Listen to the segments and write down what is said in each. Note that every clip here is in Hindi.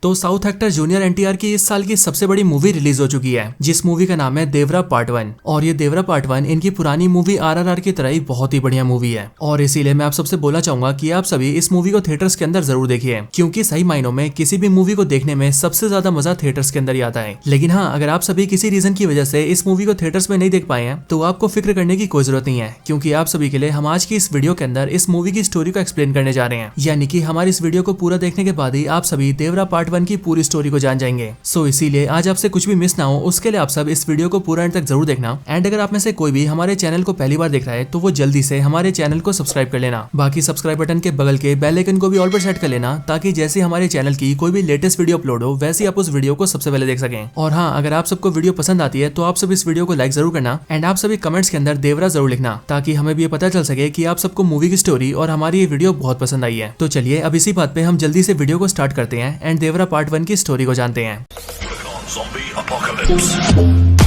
तो साउथ एक्टर जूनियर एनटीआर की इस साल की सबसे बड़ी मूवी रिलीज हो चुकी है, जिस मूवी का नाम है देवरा पार्ट 1। और ये देवरा पार्ट 1 इनकी पुरानी मूवी आरआरआर की तरह ही बहुत ही बढ़िया मूवी है। और इसीलिए मैं आप सबसे बोलना चाहूंगा कि आप सभी इस मूवी को थिएटर्स के अंदर जरूर देखिए, क्योंकि सही मायनों में किसी भी मूवी को देखने में सबसे ज्यादा मजा थिएटर्स के अंदर ही आता है। लेकिन हाँ, अगर आप सभी किसी रीजन की वजह से इस मूवी को थिएटर्स में नहीं देख पाए हैं तो आपको फिक्र करने की कोई जरूरत नहीं है, क्योंकि आप सभी के लिए हम आज की इस वीडियो के अंदर इस मूवी की स्टोरी को एक्सप्लेन करने जा रहे हैं। यानी कि हमारी इस वीडियो को पूरा देखने के बाद ही आप सभी देवरा पार्ट 1 की पूरी स्टोरी को जान जाएंगे। सो इसीलिए आज आपसे कुछ भी मिस ना हो उसके लिए आप सब इस वीडियो को पूरा एंड तक जरूर देखना। एंड अगर आप में से कोई भी हमारे चैनल को पहली बार देख रहा है तो वो जल्दी से हमारे चैनल को सब्सक्राइब कर लेना। बाकी सब्सक्राइब बटन के बगल के बेल आइकन को भी ऑल पर सेट कर लेना, ताकि जैसे हमारे चैनल की कोई भी लेटेस्ट वीडियो अपलोड हो वैसे आप उस वीडियो को सबसे पहले देख सकें। और हाँ, अगर आप सबको वीडियो पसंद आती है तो आप सब इस वीडियो को लाइक जरूर करना एंड आप सभी कमेंट्स के अंदर देवरा जरूर लिखना, ताकि हमें भी ये पता चल सके कि आप सबको मूवी की स्टोरी और हमारी ये वीडियो बहुत पसंद आई है। तो चलिए अब इसी बात पे हम जल्दी से वीडियो को स्टार्ट करते हैं एंड देवरा पार्ट 1 की स्टोरी को जानते हैं। Zombie apocalypse.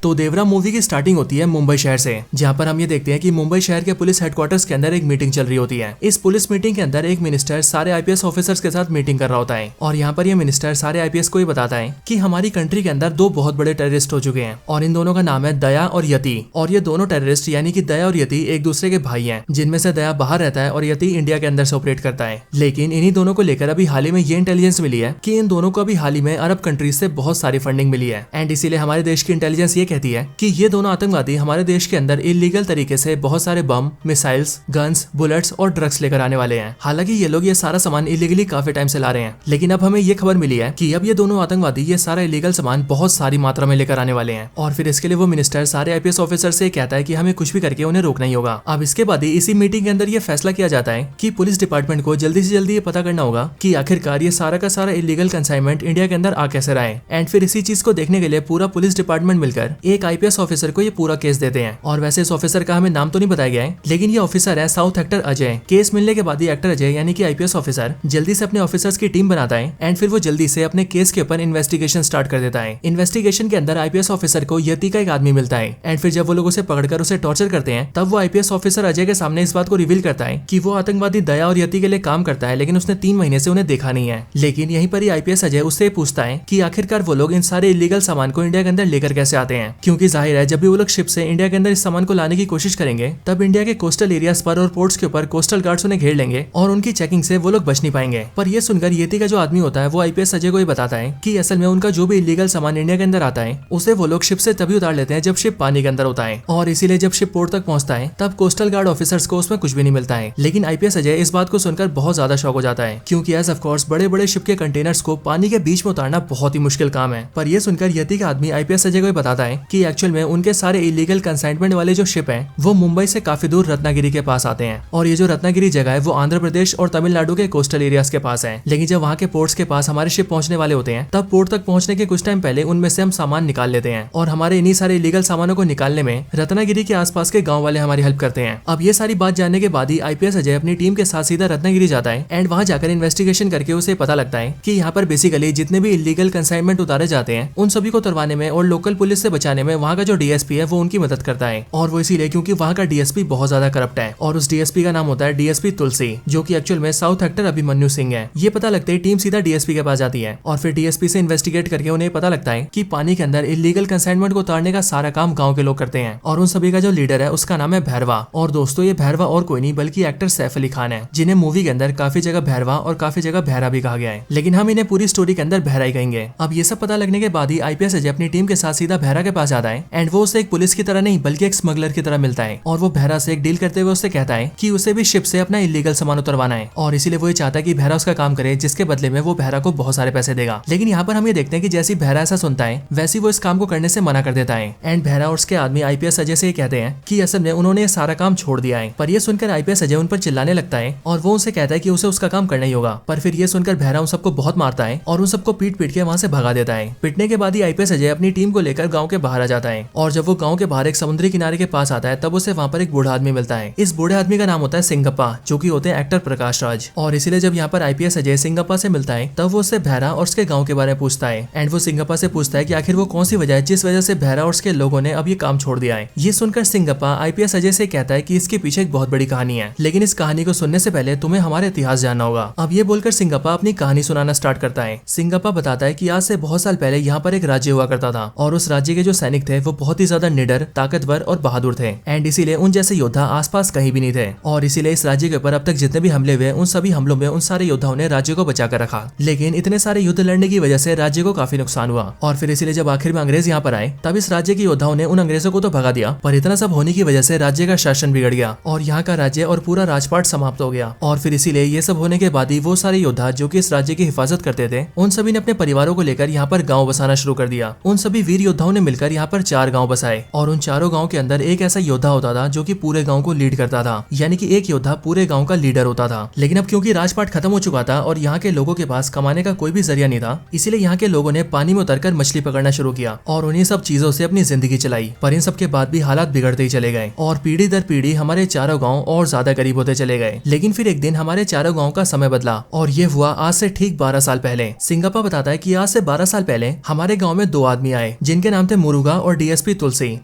तो देवरा मूवी की स्टार्टिंग होती है मुंबई शहर से, जहाँ पर हम ये देखते हैं कि मुंबई शहर के पुलिस हेडक्वार्टर्स के अंदर एक मीटिंग चल रही होती है। इस पुलिस मीटिंग के अंदर एक मिनिस्टर सारे आईपीएस ऑफिसर्स के साथ मीटिंग कर रहा होता है और यहाँ पर ये मिनिस्टर सारे आईपीएस को ये बताता है कि हमारी कंट्री के अंदर दो बहुत बड़े टेररिस्ट हो चुके हैं और इन दोनों का नाम है दया और यति। और ये दोनों टेररिस्ट यानी कि दया और यति एक दूसरे के भाई हैं, जिनमें से दया बाहर रहता है और यति इंडिया के अंदर से ऑपरेट करता है। लेकिन इन्हीं दोनों को लेकर अभी हाल ही में ये इंटेलिजेंस मिली है कि इन दोनों को अभी हाल ही में अरब कंट्रीज से बहुत सारी फंडिंग मिली है। एंड इसीलिए हमारे देश की इंटेलिजेंस ये कहती है कि ये दोनों आतंकवादी हमारे देश के अंदर इलीगल तरीके से बहुत सारे बम, मिसाइल्स, गन्स, बुलेट्स और ड्रग्स लेकर आने वाले हैं। हालांकि ये लोग ये सारा सामान इलीगली काफी टाइम से ला रहे हैं, लेकिन अब हमें ये खबर मिली है कि अब ये दोनों आतंकवादी ये सारा इलीगल सामान बहुत सारी मात्रा में लेकर आने वाले हैं। और फिर इसके लिए वो मिनिस्टर सारे आईपीएस ऑफिसर से कहता है कि हमें कुछ भी करके उन्हें रोकना ही होगा। अब इसके बाद ही इसी मीटिंग के अंदर ये फैसला किया जाता है कि पुलिस डिपार्टमेंट को जल्दी से जल्दी ये पता करना होगा कि आखिरकार ये सारा का सारा इलीगल कंसाइनमेंट इंडिया के अंदर आ कैसे रहा है। एंड फिर इसी चीज को देखने के लिए पूरा पुलिस डिपार्टमेंट मिलकर एक आईपीएस ऑफिसर को ये पूरा केस देते हैं। और वैसे इस ऑफिसर का हमें नाम तो नहीं बताया गया है, लेकिन ये ऑफिसर है साउथ एक्टर अजय। केस मिलने के बाद ही एक्टर अजय यानी कि आईपीएस ऑफिसर जल्दी से अपने ऑफिसर्स की टीम बनाता है एंड फिर वो जल्दी से अपने केस के ऊपर इन्वेस्टिगेशन स्टार्ट कर देता है। इन्वेस्टिगेशन के अंदर आईपीएस ऑफिसर को यति का एक आदमी मिलता है एंड फिर जब वो लोग उसे पकड़कर उसे टॉर्चर करते हैं तब वो आईपीएस ऑफिसर अजय के सामने इस बात को रिवील करता है कि वो आतंकवादी दया और यति के लिए काम करता है, लेकिन उसने 3 महीने से उन्हें देखा नहीं है। लेकिन यहीं पर ही आईपीएस अजय उससे पूछता है कि आखिरकार वो लोग इन सारे इलीगल सामान को इंडिया के अंदर लेकर कैसे आते हैं, क्योंकि जाहिर है जब भी वो लोग शिप से इंडिया के अंदर इस सामान को लाने की कोशिश करेंगे तब इंडिया के कोस्टल एरियाज पर और पोर्ट्स के ऊपर कोस्टल गार्ड्स उन्हें घेर लेंगे और उनकी चेकिंग से वो लोग बच नहीं पाएंगे। पर ये सुनकर यति का जो आदमी होता है वो आईपीएस अजय को ये बताता है कि असल में उनका जो भी इलीगल सामान इंडिया के अंदर आता है उसे वो लोग शिप से तभी उतार लेते हैं जब शिप पानी के अंदर होता है, और इसीलिए जब शिप पोर्ट तक पहुंचता है तब कोस्टल गार्ड ऑफिसर्स को उसमें कुछ भी नहीं मिलता है। लेकिन आईपीएस अजय इस बात को सुनकर बहुत ज्यादा शॉक हो जाता है, क्योंकि एज ऑफ कोर्स बड़े बड़े शिप के कंटेनर्स को पानी के बीच में उतारना बहुत ही मुश्किल काम है। पर यह सुनकर यति का आदमी आईपीएस अजय को बताता है कि एक्चुअल में उनके सारे इलीगल कंसाइनमेंट वाले जो शिप है वो मुंबई से काफी दूर रत्नागिरी के पास आते हैं, और ये जो रत्नागिरी जगह है वो आंध्र प्रदेश और तमिलनाडु के कोस्टल एरियाज के पास है। लेकिन जब वहाँ के पोर्ट्स के पास हमारे शिप पहुंचने वाले होते हैं तब पोर्ट तक पहुंचने के कुछ टाइम पहले उनमें से हम सामान निकाल लेते हैं, और हमारे इन्हीं सारे इलीगल सामानों को निकालने में रत्नागिरी के आसपास के गाँव वाले हमारी हेल्प करते हैं। अब ये सारी बात जानने के बाद ही आईपीएस अजय अपनी टीम के साथ सीधा रत्नागिरी जाता है एंड वहाँ जाकर इन्वेस्टिगेशन करके उसे पता लगता है कि यहाँ पर बेसिकली जितने भी इलीगल कंसाइनमेंट उतारे जाते हैं उन सभी को उतरवाने में और लोकल पुलिस से बचाने में वहाँ का जो डीएसपी है वो उनकी मदद करता है। और वो इसीलिए क्योंकि वहाँ का डीएसपी बहुत ज्यादा करप्ट है, और उस डीएसपी का नाम होता है डीएसपी तुलसी, जो कि एक्चुअल में साउथ एक्टर अभिमन्यु सिंह है। ये पता लगते ही टीम सीधा डीएसपी के पास जाती है और फिर डीएसपी से इन्वेस्टिगेट करके उन्हें पता लगता है कि पानी के अंदर इलीगल कंसाइनमेंट को उतारने का सारा काम गाँव के लोग करते हैं, और उन सभी का जो लीडर है उसका नाम है भैरवा। और दोस्तों ये भैरवा और कोई नहीं बल्कि एक्टर सैफ अली खान है, जिन्हें मूवी के अंदर काफी जगह भैरवा और काफी जगह भैरा भी कहा गया है, लेकिन हम इन्हें पूरी स्टोरी के अंदर भैरा ही कहेंगे। अब ये सब पता लगने के बाद ही आईपीएस अजय अपनी टीम के साथ सीधा भैरा के पास जाता है एंड वो उसे एक पुलिस की तरह नहीं बल्कि एक स्मगलर की तरह मिलता है, और वो भैरा से एक डील करते हुए उससे कहता है कि उसे भी शिप से अपना इलीगल सामान उतरवाना है, और इसीलिए वो ये चाहता है कि भैरा उसका काम करे, जिसके बदले में वो भैरा को बहुत सारे पैसे देगा। लेकिन यहाँ पर हम ये देखते हैं कि जैसी भैरा ऐसा सुनता है वैसी वो इस काम को करने से मना कर देता है एंड भैरा और उसके आदमी आईपीएस अजय से कहते हैं कि असल में उन्होंने सारा काम छोड़ दिया है। पर ये सुनकर आईपीएस अजय उन पर चिल्लाने लगता है और वो उनसे कहता है कि उसे उसका काम करना ही होगा। पर फिर ये सुनकर भैरा उन सबको बहुत मारता है और उन सबको पीट पीट के वहाँ से भगा देता है। पिटने के बाद ही आईपीएस अजय अपनी टीम को लेकर गाँव के बाहर आ जाता है। और जब वो गांव के बाहर एक समुद्री किनारे के पास आता है तब उसे वहाँ पर एक बूढ़ा आदमी मिलता है। इस बूढ़े आदमी का नाम होता है सिंगप्पा, जो कि होते हैं एक्टर प्रकाश राज। और इसीलिए जब यहाँ पर आईपीएस अजय सिंगप्पा से मिलता है तब वो उससे भैरा और उसके गाँव के बारे में पूछता है। एंड वो सिंगप्पा से पूछता है कि आखिर वो कौन सी वजह है जिस वजह से भैरा और उसके लोगों ने अब ये काम छोड़ दिया है। ये सुनकर सिंगप्पा आईपीएस अजय से कहता है कि इसके पीछे एक बहुत बड़ी कहानी है, लेकिन इस कहानी को सुनने से पहले तुम्हें हमारे इतिहास जानना होगा। अब ये बोलकर सिंगप्पा अपनी कहानी सुनाना स्टार्ट करता है। सिंगप्पा बताता है कि आज से बहुत साल पहले यहाँ पर एक राज्य हुआ करता था और उस राज्य के जो सैनिक थे वो बहुत ही ज्यादा निडर, ताकतवर और बहादुर थे। एंड इसीलिए उन जैसे योद्धा आसपास कहीं भी नहीं थे। और इसीलिए इस राज्य के ऊपर अब तक जितने भी हमले हुए उन सभी हमलों में उन सारे योद्धाओं ने राज्य को बचा कर रखा। लेकिन इतने सारे युद्ध लड़ने की वजह से राज्य को काफी नुकसान हुआ और फिर इसीलिए जब आखिर में अंग्रेज यहाँ पर आए तब इस राज्य के योद्धाओं ने उन अंग्रेजों को तो भगा दिया, पर इतना सब होने की वजह से राज्य का शासन बिगड़ गया और यहाँ का राज्य और पूरा राजपाट समाप्त हो गया। और फिर इसीलिए ये सब होने के बाद ही वो सारे योद्धा जो कि इस राज्य की हिफाजत करते थे उन सभी ने अपने परिवारों को लेकर यहाँ पर गाँव बसाना शुरू कर दिया। उन सभी वीर योद्धाओं ने मिलकर यहाँ पर 4 गाँव बसाए और उन चारों गाँव के अंदर एक ऐसा योद्धा होता था जो कि पूरे गाँव को लीड करता था, यानी कि एक योद्धा पूरे गाँव का लीडर होता था। लेकिन अब क्योंकि राजपाट खत्म हो चुका था और यहाँ के लोगों के पास कमाने का कोई भी जरिया नहीं था, इसीलिए यहाँ के लोगों ने पानी में उतरकर मछली पकड़ना शुरू किया और उन्हीं सब चीजों से अपनी जिंदगी चलाई। पर इन सब के बाद भी हालात बिगड़ते ही चले गए और पीढ़ी दर पीढ़ी हमारे चारों गाँव और ज्यादा गरीब होते चले गए। लेकिन फिर एक दिन हमारे चारों गाँव का समय बदला और ये हुआ आज से ठीक 12 साल पहले। सिंगप्पा बताता है कि आज से 12 साल पहले हमारे गाँव में 2 आदमी आए जिनके नाम थे मुरुगा और डीएसपी तुलसी।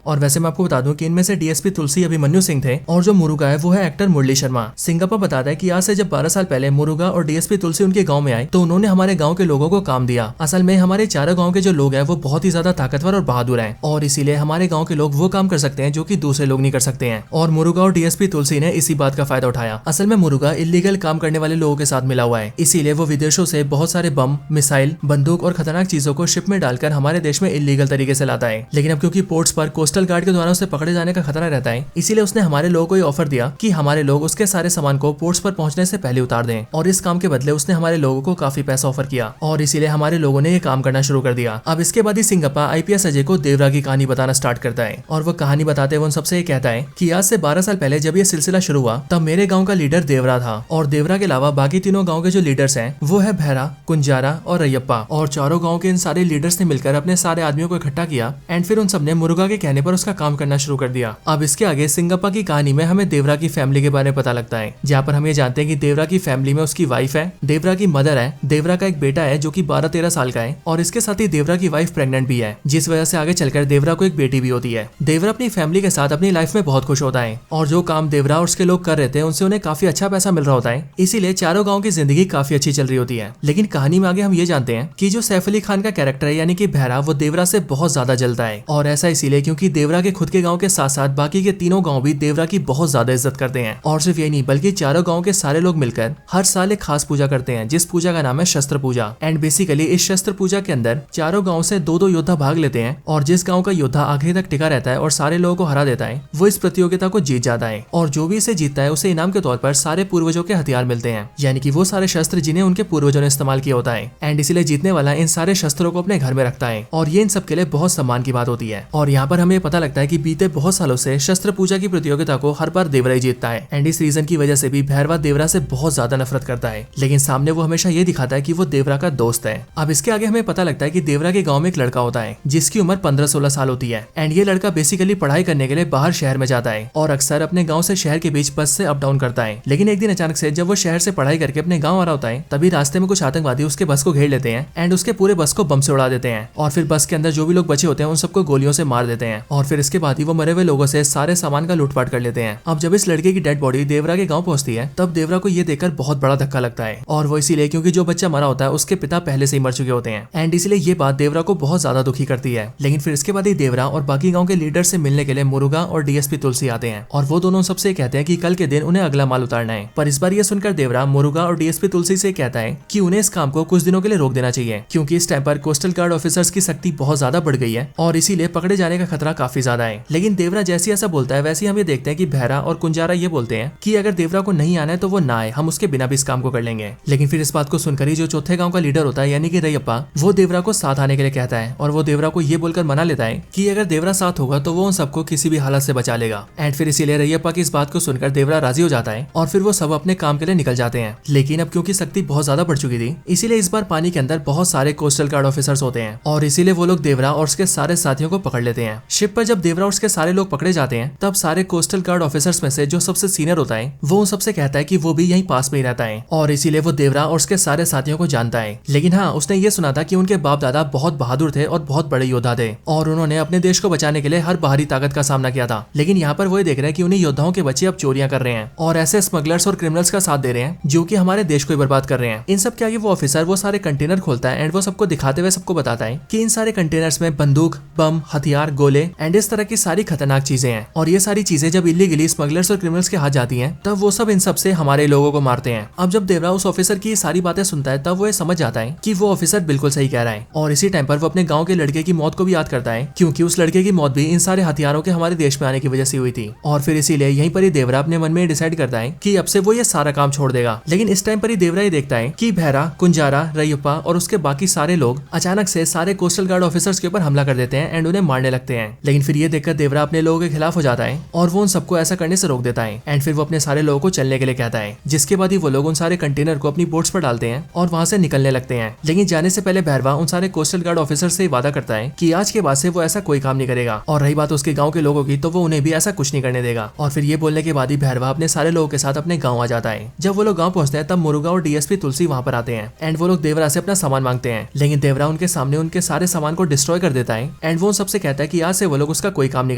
और वैसे मैं आपको बता दूं कि इनमें से डीएसपी तुलसी अभिमन्यु सिंह थे और जो मुरुगा है वो है एक्टर मुरली शर्मा। सिंगप्पा बताता है कि आज से जब 12 साल पहले मुरुगा और डीएसपी तुलसी उनके गाँव में आए तो उन्होंने हमारे गाँव के लोगों को काम दिया। असल में हमारे चारों गाँव के जो लोग हैं वो बहुत ही ज्यादा ताकतवर और बहादुर हैं और इसीलिए हमारे गाँव के लोग वो काम कर सकते हैं जो कि दूसरे लोग नहीं कर सकते हैं। और मुरुगा और डीएसपी तुलसी ने इसी बात का फायदा उठाया। असल में मुरुगा इलीगल काम करने वाले लोगों के साथ मिला हुआ है, इसीलिए वो विदेशों से बहुत सारे बम, मिसाइल, बंदूक और खतरनाक चीजों को शिप में डालकर हमारे देश में इलीगल तरीके से लाता है। लेकिन अब क्योंकि पोर्ट्स पर कोस्टल गार्ड के द्वारा उसे पकड़े जाने का खतरा रहता है, इसीलिए उसने हमारे लोगों को ये ऑफर दिया कि हमारे लोग उसके सारे सामान को पोर्ट्स पर पहुंचने से पहले उतार दें। और इस काम के बदले उसने हमारे लोगों को काफी पैसा ऑफर किया और इसीलिए हमारे लोगों ने ये काम करना शुरू कर दिया। अब इसके बाद ही सिंगप्पा आईपीएस अजय को देवरा की कहानी बताना स्टार्ट करता है और वो कहानी बताते हुए उन सबसे ये कहता है कि आज से 12 साल पहले जब ये सिलसिला शुरू हुआ तब मेरे गाँव का लीडर देवरा था और देवरा के अलावा बाकी तीनों गाँव के जो लीडर्स हैं वो है भैरा, कुंजारा और रैयप्पा। और चारों गाँव के इन सारे लीडर्स ने मिलकर अपने सारे आदमियों को इकट्ठा किया एंड फिर उन सबने मुरुगा के कहने पर उसका काम करना शुरू कर दिया। अब इसके आगे सिंगप्पा की कहानी में हमें देवरा की फैमिली के बारे में पता लगता है, जहाँ पर हम ये जानते हैं कि देवरा की फैमिली में उसकी वाइफ है, देवरा की मदर है, देवरा का एक बेटा है जो कि 12-13 साल का है और इसके साथ ही देवरा की वाइफ प्रेग्नेंट भी है, जिस वजह से आगे चलकर देवरा को एक बेटी भी होती है। देवरा अपनी फैमिली के साथ अपनी लाइफ में बहुत खुश होता है और जो काम देवरा और उसके लोग कर रहे थे उनसे उन्हें काफी अच्छा पैसा मिल रहा होता है, इसीलिए चारों गाँव की जिंदगी काफी अच्छी चल रही होती है। लेकिन कहानी में आगे हम ये जानते हैं कि जो सैफ अली खान का कैरेक्टर है यानी कि भैरा, वो देवरा से बहुत ज्यादा जलता है और ऐसा इसीलिए क्योंकि देवरा के खुद के गांव के साथ साथ बाकी के तीनों गांव भी देवरा की बहुत ज्यादा इज्जत करते हैं। और सिर्फ यही नहीं बल्कि चारों गांव के सारे लोग मिलकर हर साल एक खास पूजा करते हैं जिस पूजा का नाम है शस्त्र पूजा। एंड बेसिकली इस शस्त्र पूजा के अंदर चारों गाँव से 2-2 योद्धा भाग लेते हैं और जिस गाँव का योद्धा आखिरी तक टिका रहता है और सारे लोगों को हरा देता है वो इस प्रतियोगिता को जीत जाता है। और जो भी इसे जीतता है उसे इनाम के तौर पर सारे पूर्वजों के हथियार मिलते हैं, यानी कि वो सारे शस्त्र जिन्हें उनके पूर्वजों ने इस्तेमाल किया होता है। एंड इसीलिए जीतने वाला इन सारे शस्त्रों को अपने घर में रखता है और ये इन सब के लिए बहुत सम्मान की बात होती है। और यहाँ पर हमें पता लगता है कि बीते बहुत सालों से शस्त्र पूजा की प्रतियोगिता को हर बार देवरा ही जीतता है। एंड इस रीजन की वजह से भी भैरवा देवरा से बहुत ज्यादा नफरत करता है, लेकिन सामने वो हमेशा ये दिखाता है कि वो देवरा का दोस्त है। अब इसके आगे हमें पता लगता है कि देवरा के गाँव में एक लड़का होता है जिसकी उम्र 15-16 साल होती है। एंड ये लड़का बेसिकली पढ़ाई करने के लिए बाहर शहर में जाता है और अक्सर अपने गाँव से शहर के बीच बस से अप डाउन करता है। लेकिन एक दिन अचानक से जब वो शहर से पढ़ाई करके अपने गाँव आ रहा होता है तभी रास्ते में कुछ आतंकवादी उसके बस को घेर लेते हैं एंड उसके पूरे बस को बम से उड़ा देते हैं और फिर बस के अंदर जो भी लोग बचे होते हैं उन सबको गोलियों से मार देते हैं और फिर इसके बाद ही वो मरे हुए लोगों से सारे सामान का लूटपाट कर लेते हैं। अब जब इस लड़के की डेड बॉडी देवरा के गाँव पहुंचती है तब देवरा को ये देखकर बहुत बड़ा धक्का लगता है और वो इसीलिए क्योंकि जो बच्चा मरा होता है उसके पिता पहले से ही मर चुके होते हैं एंड इसलिए ये बात देवरा को बहुत ज्यादा दुखी करती है। लेकिन फिर इसके बाद ही देवरा और बाकी गाँव के लीडर से मिलने के लिए मुरुगा और डीएसपी तुलसी आते हैं और वो दोनों सबसे कहते हैं कि कल के दिन उन्हें अगला माल उतारना है। पर इस बार ये सुनकर देवरा मुरुगा और डीएसपी तुलसी से कहता है कि उन्हें इस काम को कुछ दिनों के लिए रोक देना चाहिए क्योंकि इस टाइम पर कोस्टल गार्ड ऑफिसर्स की सख्ती बहुत ज्यादा बढ़ गई है और इसीलिए पकड़े जाने का खतरा काफी ज्यादा है। लेकिन देवरा जैसे ऐसा बोलता है वैसे हम ये देखते हैं कि भैरा और कुंजारा ये बोलते हैं कि अगर देवरा को नहीं आना है तो वो ना आए, हम उसके बिना भी इस काम को कर लेंगे। लेकिन फिर इस बात को सुनकर ही जो चौथे गाँव का लीडर होता है यानी कि रैयप्पा, वो देवरा को साथ आने के लिए कहता है और वो देवरा को ये बोलकर मना लेता है कि अगर देवरा साथ होगा तो वो उन सबको किसी भी हालत से बचा लेगा। एंड फिर इसीलिए रैयप्पा की इस बात को सुनकर देवरा राजी हो जाता है और फिर वो सब अपने काम के लिए निकल जाते हैं। लेकिन अब क्योंकि सख्ती बहुत ज्यादा बढ़ चुकी थी इसीलिए इस बार पानी के अंदर बहुत सारे कोस्टल गार्ड ऑफिसर्स होते हैं और इसीलिए वो लोग देवरा और उसके सारे सारे साथियों को पकड़ लेते हैं। शिप पर जब देवरा और उसके सारे लोग पकड़े जाते हैं तब सारे कोस्टल गार्ड ऑफिसर्स में से जो सबसे सीनियर होता है वो उन सबसे कहता है कि वो भी यहीं पास में ही रहता है और इसीलिए वो देवरा और उसके सारे साथियों को जानता है। लेकिन हाँ, उसने ये सुना था कि उनके बाप दादा बहुत बहादुर थे और बहुत बड़े योद्धा थे और उन्होंने अपने देश को बचाने के लिए हर बाहरी ताकत का सामना किया था। लेकिन यहाँ पर वो ये देख रहे हैं कि उन्हीं योद्धाओं के बच्चे अब चोरियां कर रहे हैं और ऐसे स्मगलर्स और क्रिमिनल्स का साथ दे रहे हैं जो कि हमारे देश को ही बर्बाद कर रहे हैं। इन सब के आगे वो ऑफिसर वो सारे कंटेनर खोलता है एंड वो सबको दिखाते हुए सबको बताता है कि इन सारे कंटेनर्स में बंदूक, बम, हथियार, गोले एंड इस तरह की सारी खतरनाक चीजें हैं और ये सारी चीजें जब इलीगली स्मगलर्स और क्रिमिनल्स के हाथ जाती हैं तब वो सब इन सब से हमारे लोगों को मारते हैं। अब जब देवरा उस ऑफिसर की सारी बातें सुनता है तब वो ये समझ जाता है कि वो ऑफिसर बिल्कुल सही कह रहा है और इसी टाइम पर वो अपने गांव के लड़के की मौत को भी याद करता है क्योंकि उस लड़के की मौत भी इन सारे हथियारों के हमारे देश में आने की वजह से हुई थी। और फिर इसीलिए यहीं पर ही देवरा अपने मन में डिसाइड करता है कि अब से वो ये सारा काम छोड़ देगा। लेकिन इस टाइम पर ही देवरा ये देखता है कि भैरा, कुंजारा, रैयप्पा और उसके बाकी सारे लोग अचानक से सारे कोस्टल गार्ड ऑफिसर्स के ऊपर हमला कर देते हैं एंड उन्हें मारने लगते हैं। लेकिन फिर ये देखकर देवरा अपने लोगों के खिलाफ हो जाता है और वो उन सबको ऐसा करने से रोक देता है एंड फिर वो अपने सारे लोगों को चलने के लिए कहता है। जिसके बाद ही वो लोग उन सारे कंटेनर को अपनी बोट्स पर डालते हैं और वहां से निकलने लगते हैं। लेकिन जाने से पहले भैरवा उन सारे कोस्टल गार्ड ऑफिसर से वादा करता है कि आज के बाद से वो ऐसा कोई काम नहीं करेगा और रही बात उसके गांव के लोगों की तो वो उन्हें भी ऐसा कुछ नहीं करने देगा। और फिर ये बोलने के बाद ही भैरवा अपने सारे लोगों के साथ अपने गाँव आ जाता है। जब वो लोग गाँव पहुंचते हैं तब मुरुगा और डीएसपी तुलसी वहाँ पर आते हैं एंड वो लोग देवरा से अपना सामान मांगते हैं। लेकिन देवरा उनके सामने उनके सारे सामान को डिस्ट्रॉय कर देता है एंड वो उन सबसे कहता है कि आज से वो लोग उसका कोई काम नहीं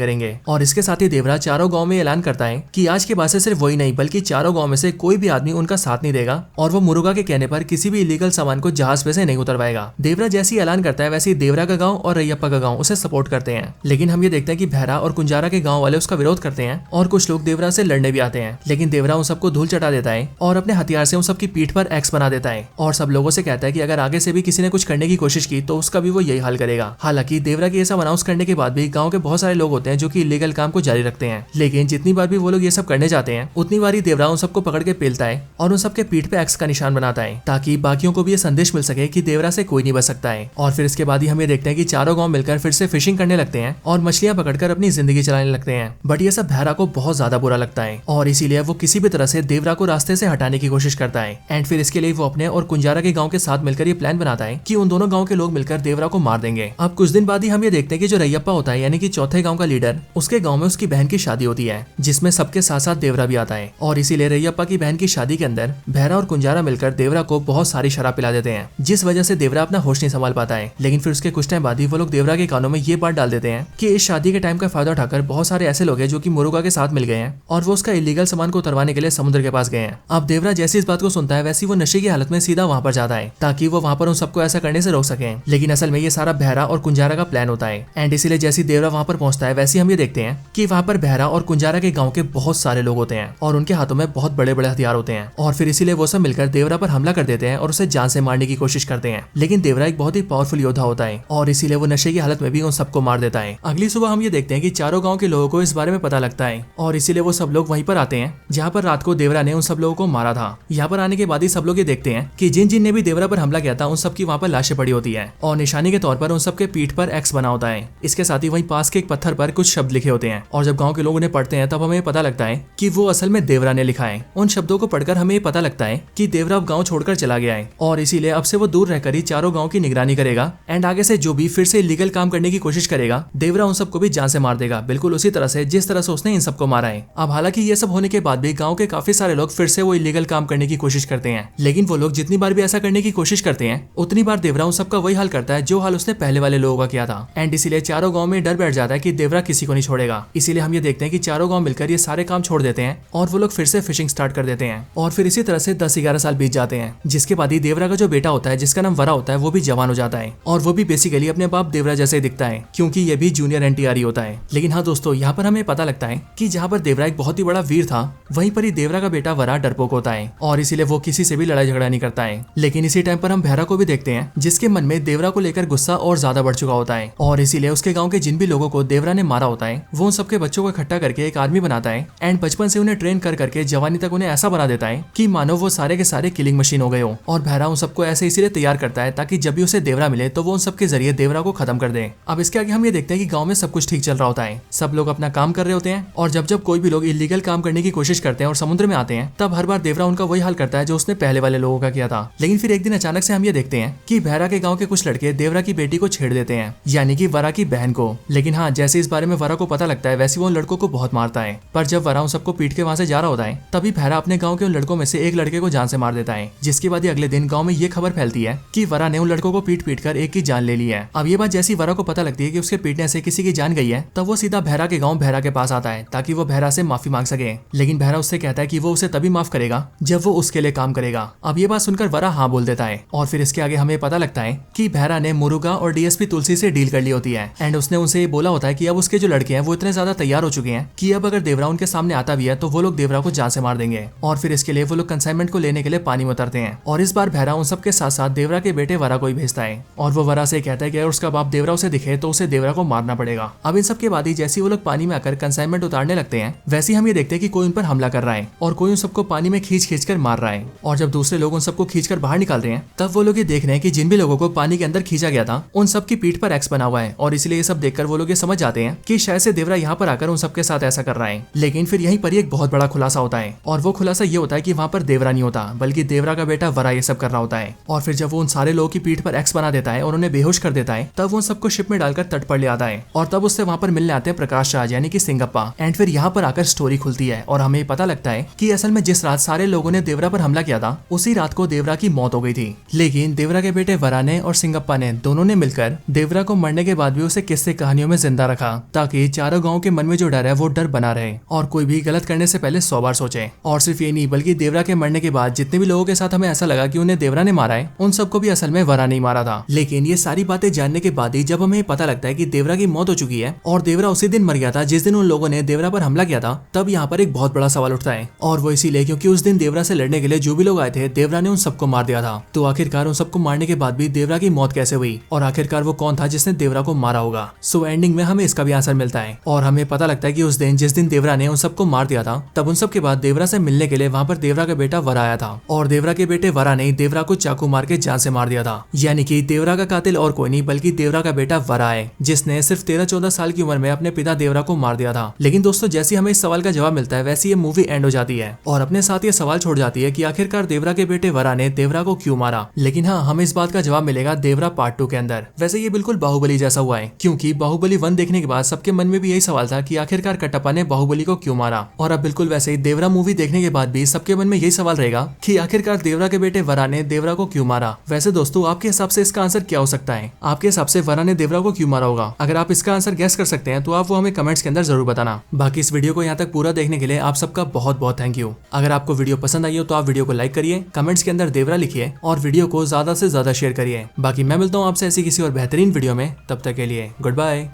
करेंगे। और इसके साथ ही देवरा चारों गाँव में ऐलान करता है कि आज के बाद से सिर्फ वही नहीं बल्कि चारों गाँव में से कोई भी आदमी उनका साथ नहीं देगा और वो मुरुगा के कहने पर किसी भी इलीगल सामान को जहाज पे से नहीं उतरवाएगा। देवरा जैसी ऐलान करता है वैसे ही देवरा का गांव और रैयप्पा का गांव उसे सपोर्ट करते हैं। लेकिन हम ये देखते हैं कि भैरा और कुंजारा के गांव वाले उसका विरोध करते हैं और कुछ लोग देवरा से लड़ने भी आते हैं। लेकिन देवरा उन सबको धूल चटा देता है और अपने हथियार से उन सबकी पीठ पर एक्स बना देता है और सब लोगों से कहता है कि अगर आगे से भी किसी ने कुछ करने की कोशिश की तो उसका भी वो यही हाल करेगा। हालांकि देवरा की ऐसा अनाउंस करने के बाद भी गाँव के बहुत सारे लोग होते हैं जो की इलीगल काम को जारी रखते हैं। लेकिन जितनी बार भी वो लोग ये सब करने जाते हैं उतनी बार ही देवरा उन सबको पकड़ के पेलता है और उन सबके पीठ पे एक्स का निशान बनाता है ताकि बाकियों को भी ये संदेश मिल सके कि देवरा से कोई नहीं बच सकता है। और फिर इसके बाद ही हम ये देखते हैं कि चारों गांव मिलकर फिर से फिशिंग करने लगते हैं और मछलियां पकड़कर अपनी जिंदगी चलाने लगते हैं। बट ये सब भैरा को बहुत ज्यादा बुरा लगता है और इसीलिए वो किसी भी तरह से देवरा को रास्ते से हटाने की कोशिश करता है एंड फिर इसके लिए वो अपने और कुंजारा के गाँव के साथ मिलकर ये प्लान बनाता है कि उन दोनों गाँव के लोग मिलकर देवरा को मार देंगे। अब कुछ दिन बाद ही हम ये देखते हैं कि जो रैयप्पा होता है यानी कि चौथे गाँव का लीडर, उसके गाँव में उसकी बहन की शादी होती है जिसमें सबके साथ साथ देवरा भी आता है। और इसीलिए रैयप्पा की बहन की शादी के अंदर भैरा और कुंजारा मिलकर देवरा को बहुत सारी शराब पिला देते हैं जिस वजह से देवरा अपना होश नहीं संभाल पाता है। लेकिन फिर उसके कुछ टाइम बाद ही वो लोग देवरा के कानों में ये बात डाल देते हैं कि इस शादी के टाइम का फायदा उठाकर बहुत सारे ऐसे लोग हैं जो कि मुरुगा के साथ मिल गए हैं और वो उसका इलीगल सामान को उतरवाने के लिए समुद्र के पास गए हैं। अब देवरा जैसी इस बात को सुनता है वैसी वो नशे की हालत में सीधा वहां पर जाता है ताकि वो वहां पर उन सबको ऐसा करने से रोक सके। लेकिन असल में ये सारा भैरा और कुंजारा का प्लान होता है एंड इसीलिए जैसी देवरा वहां पर पहुंचता है वैसे हम ये देखते हैं कि वहां पर भैरा और कुंजारा के गाँव के बहुत सारे लोग होते हैं और उनके हाथों में बहुत बड़े बड़े हथियार होते हैं और फिर इसीलिए वो सब मिलकर देवरा पर हमला कर देते हैं और उसे जान से मारने की कोशिश करते हैं। लेकिन देवरा एक बहुत ही पावरफुल योद्धा होता है और इसीलिए वो नशे की हालत में भी उन सबको मार देता है। अगली सुबह हम ये देखते हैं कि चारों गांव के लोगों को इस बारे में पता लगता है और इसीलिए वो सब लोग वहीं पर आते हैं जहाँ पर रात को देवरा ने उन सब लोगों को मारा था। यहाँ पर आने के बाद ही सब लोग ये देखते हैं कि जिन जिन ने भी देवरा पर हमला किया था उन सबकी वहाँ पर लाशें पड़ी होती है और निशानी के तौर पर उन सबके पीठ पर एक्स बना होता है। इसके साथ ही वहीं पास के एक पत्थर पर कुछ शब्द लिखे होते हैं और जब गाँव के लोग उन्हें पढ़ते हैं तब हमें पता लगता है कि वो असल में देवरा ने लिखा है। उन शब्दों को पढ़कर हमें पता लगता है कि देवरा अब गाँव छोड़कर चला गया है और इसीलिए अब से वो दूर रहकर ही चारों गाँव की निगरानी करेगा एंड आगे से जो भी फिर से इलीगल काम करने की कोशिश करेगा देवरा उन सबको भी जान से मार देगा, बिल्कुल उसी तरह से जिस तरह से उसने इन सबको मारा है। अब हालांकि ये सब होने के बाद भी गांव के काफी सारे लोग फिर से वो इलीगल काम करने की कोशिश करते हैं। लेकिन वो लोग जितनी बार भी ऐसा करने की कोशिश करते हैं उतनी बार देवरा उन सबका वही हाल करता है जो हाल उसने पहले वाले लोगों का किया था एंड इसीलिए चारों गाँव में डर बैठ जाता है कि देवरा किसी को नहीं छोड़ेगा। इसीलिए हम ये देखते हैं कि चारों गाँव मिलकर ये सारे काम छोड़ देते हैं और वो लोग फिर से फिशिंग स्टार्ट कर देते हैं और फिर इसी तरह से 10-11 साल बीत जाते हैं जिसके बाद ही देवरा का जो बेटा होता है जिसका नाम वरा होता है वो भी जवान हो जाता है और वो भी बेसिकली अपने बाप देवरा जैसे दिखता है क्योंकि ये भी जूनियर एनटीआर होता है। लेकिन हाँ दोस्तों, यहाँ पर हमें पता लगता है कि जहाँ पर देवरा एक बहुत ही बड़ा वीर था वहीं पर ही देवरा का बेटा वरा डरपोक होता है और इसीलिए वो किसी से भी लड़ाई झगड़ा नहीं करता है। लेकिन इसी टाइम पर हम भैरा को भी देखते हैं जिसके मन में देवरा को लेकर गुस्सा और ज्यादा बढ़ चुका होता है और इसीलिए उसके गाँव के जिन भी लोगों को देवरा ने मारा होता है वो उन सबके बच्चों को इकट्ठा करके एक आर्मी बनाता है एंड बचपन से उन्हें ट्रेन कर करके जवानी तक उन्हें ऐसा बना देता है कि मानो वो सारे के सारे किलिंग मशीन हो गए हो। और भैरा उन सबको ऐसे इसीलिए तैयार करता है ताकि जब भी उसे देवरा मिले तो वो उन सबके जरिए देवरा को खत्म कर दे। अब इसके आगे हम ये देखते हैं कि गांव में सब कुछ ठीक चल रहा होता है, सब लोग अपना काम कर रहे होते हैं और जब जब कोई भी लोग इलीगल काम करने की कोशिश करते हैं और समुद्र में आते हैं तब हर बार देवरा उनका वही हाल करता है जो उसने पहले वाले लोगों का किया था। लेकिन फिर एक दिन अचानक से हम ये देखते हैं कि भैरा के गाँव के कुछ लड़के देवरा की बेटी को छेड़ देते हैं, यानी कि वरा की बहन को। लेकिन हाँ, जैसे इस बारे में वरा को पता लगता है वैसे वो उन लड़कों को बहुत मारता है। पर जब वरा उन सबको पीट के वहाँ से जा रहा होता है तभी भैरा अपने गाँव के उन लड़कों में से एक लड़के को जान से मार देता है। जिसके बाद अगले दिन गाँव में ये खबर फैलती है कि वरा ने उन लड़कों को पीट पीट कर एक की जान ले ली है। अब ये बात जैसी वरा को पता लगती है कि उसके पीटने से किसी की जान गई है तब वो सीधा भैरा के गाँव भैरा के पास आता है ताकि वो भैरा से माफी मांग सके। लेकिन भैरा उससे कहता है कि वो उसे तभी माफ करेगा जब वो उसके लिए काम करेगा। अब ये बात सुनकर वरा हाँ बोल देता है और फिर इसके आगे हमें पता लगता है कि भैरा ने मुरुगा और डीएसपी तुलसी से डील कर ली होती है एंड उसने उनसे ये बोला होता है कि अब उसके जो लड़के हैं वो इतने ज्यादा तैयार हो चुके हैं कि अब अगर देवरा उनके सामने आता भी है तो वो लोग देवरा को जान से मार देंगे। और फिर इसके लिए वो लोग कंसाइनमेंट को लेने के लिए पानी में उतरते हैं और इस बार भैरा उन सबके साथ साथ देवरा के बेटे वरा को ही भेजता है और वो वरा से कहता है कि अगर उसका बाप देवरा उसे दिखे तो उसे देवरा को मारना पड़ेगा। अब इन सब के बाद ही जैसे वो लोग पानी में आकर कंसाइनमेंट उतारने लगते हैं वैसे ही हम ये देखते हैं कि कोई उन पर हमला कर रहा है और कोई उन सबको पानी में खींच कर मार रहा है। और जब दूसरे लोग उन सबको खींचकर बाहर निकाल रहे हैं तब वो लोग ये देख रहे हैं कि जिन भी लोगों को पानी के अंदर खींचा गया था उन सब की पीठ पर एक्स बना हुआ है और इसलिए ये सब देखकर वो लोग ये समझ जाते हैं कि शायद से देवरा यहाँ पर आकर उन सबके साथ ऐसा कर रहा है। लेकिन फिर यहीं पर ही एक बहुत बड़ा खुलासा होता है और वो खुलासा ये होता है कि वहाँ पर देवरा नहीं होता बल्कि देवरा का बेटा वरा ये सब कर रहा होता है। और फिर जब वो उन सारे लोगों की पीठ पर एक्स बना देता है और उन्हें बेहोश कर देता है तब वो उन सबको शिप में डालकर तट पर ले आता है और तब उससे वहाँ पर मिलने आते हैं प्रकाश राज यानी कि सिंगप्पा। एंड फिर यहाँ पर आकर स्टोरी खुलती है और हमें पता लगता है कि असल में जिस रात सारे लोगों ने देवरा पर हमला किया था उसी रात को देवरा की मौत हो गई थी। लेकिन देवरा के बेटे वरा ने और सिंगप्पा ने दोनों ने मिलकर देवरा को मरने के बाद भी उसे किस्से कहानियों में जिंदा रखा ताकि चारों गाँव के मन में जो डर है वो डर बना रहे और कोई भी गलत करने से पहले 100 बार सोचे। और सिर्फ ये नहीं बल्कि देवरा के मरने के बाद जितने भी लोगों के साथ हमें ऐसा लगा कि उन्हें देवरा ने मारा है उन सबको भी असल में वरा नहीं मारा था। लेकिन ये सारी बातें जानने के बाद ही जब हमें पता लगता है कि देवरा की मौत हो चुकी है और देवरा उसी दिन मर गया था जिस दिन उन लोगों ने देवरा पर हमला किया था तब यहाँ पर एक बहुत बड़ा सवाल उठता है और वो इसीलिए क्योंकि उस दिन देवरा से लड़ने के लिए जो भी लोग आए थे देवरा ने उन सबको मार दिया था। तो आखिरकार उन सबको मारने के बाद भी देवरा की मौत कैसे हुई और आखिरकार वो कौन था जिसने देवरा को मारा होगा। सो एंडिंग में हमें इसका भी आंसर मिलता है और हमें पता लगता है कि उस दिन जिस दिन देवरा ने उन सबको मार दिया था तब उन सब के बाद देवरा से मिलने के लिए वहाँ पर देवरा का बेटा वरा आया था और देवरा के बेटे वरा ने देवरा को चाकू मार के जान से मार दिया था। यानी कि देवरा का कातिल और कोई नहीं बल्कि देवरा का बेटा वरा है जिसने सिर्फ 13-14 साल की उम्र में अपने पिता देवरा को मार दिया था। लेकिन दोस्तों जैसे हमें इस सवाल का जवाब मिलता है वैसे ये मूवी एंड हो जाती है और अपने साथ ये सवाल छोड़ जाती है कि आखिरकार देवरा के बेटे वरा ने देवरा को क्यों मारा। लेकिन हाँ, हमें इस बात का जवाब मिलेगा देवरा पार्ट 2 के अंदर। वैसे ये बिल्कुल बाहुबली जैसा हुआ है क्योंकि बाहुबली 1 देखने के बाद सबके मन में भी यही सवाल था कि आखिरकार कटप्पा ने बाहुबली को क्यों मारा और अब बिल्कुल वैसे ही देवरा मूवी देखने के बाद भी सबके मन में यही सवाल रहेगा कि आखिरकार देवरा के बेटे वरा ने देवरा को क्यों मारा। वैसे दोस्तों आपके हिसाब से इसका आंसर क्या हो सकता है? आपके हिसाब से वरा ने देवरा को क्यों मारा होगा? अगर आप इसका आंसर गेस कर सकते हैं तो आप वो हमें कमेंट्स के अंदर जरूर बताना। बाकी इस वीडियो को यहाँ तक पूरा देखने के लिए आप सबका बहुत बहुत थैंक यू। अगर आपको वीडियो पसंद आई हो तो आप वीडियो को लाइक करिए, कमेंट्स के अंदर देवरा लिखिए और वीडियो को ज्यादा से ज्यादा शेयर करिए। बाकी मैं मिलता हूँ आपसे ऐसी किसी और बेहतरीन वीडियो में, तब तक के लिए गुड बाय।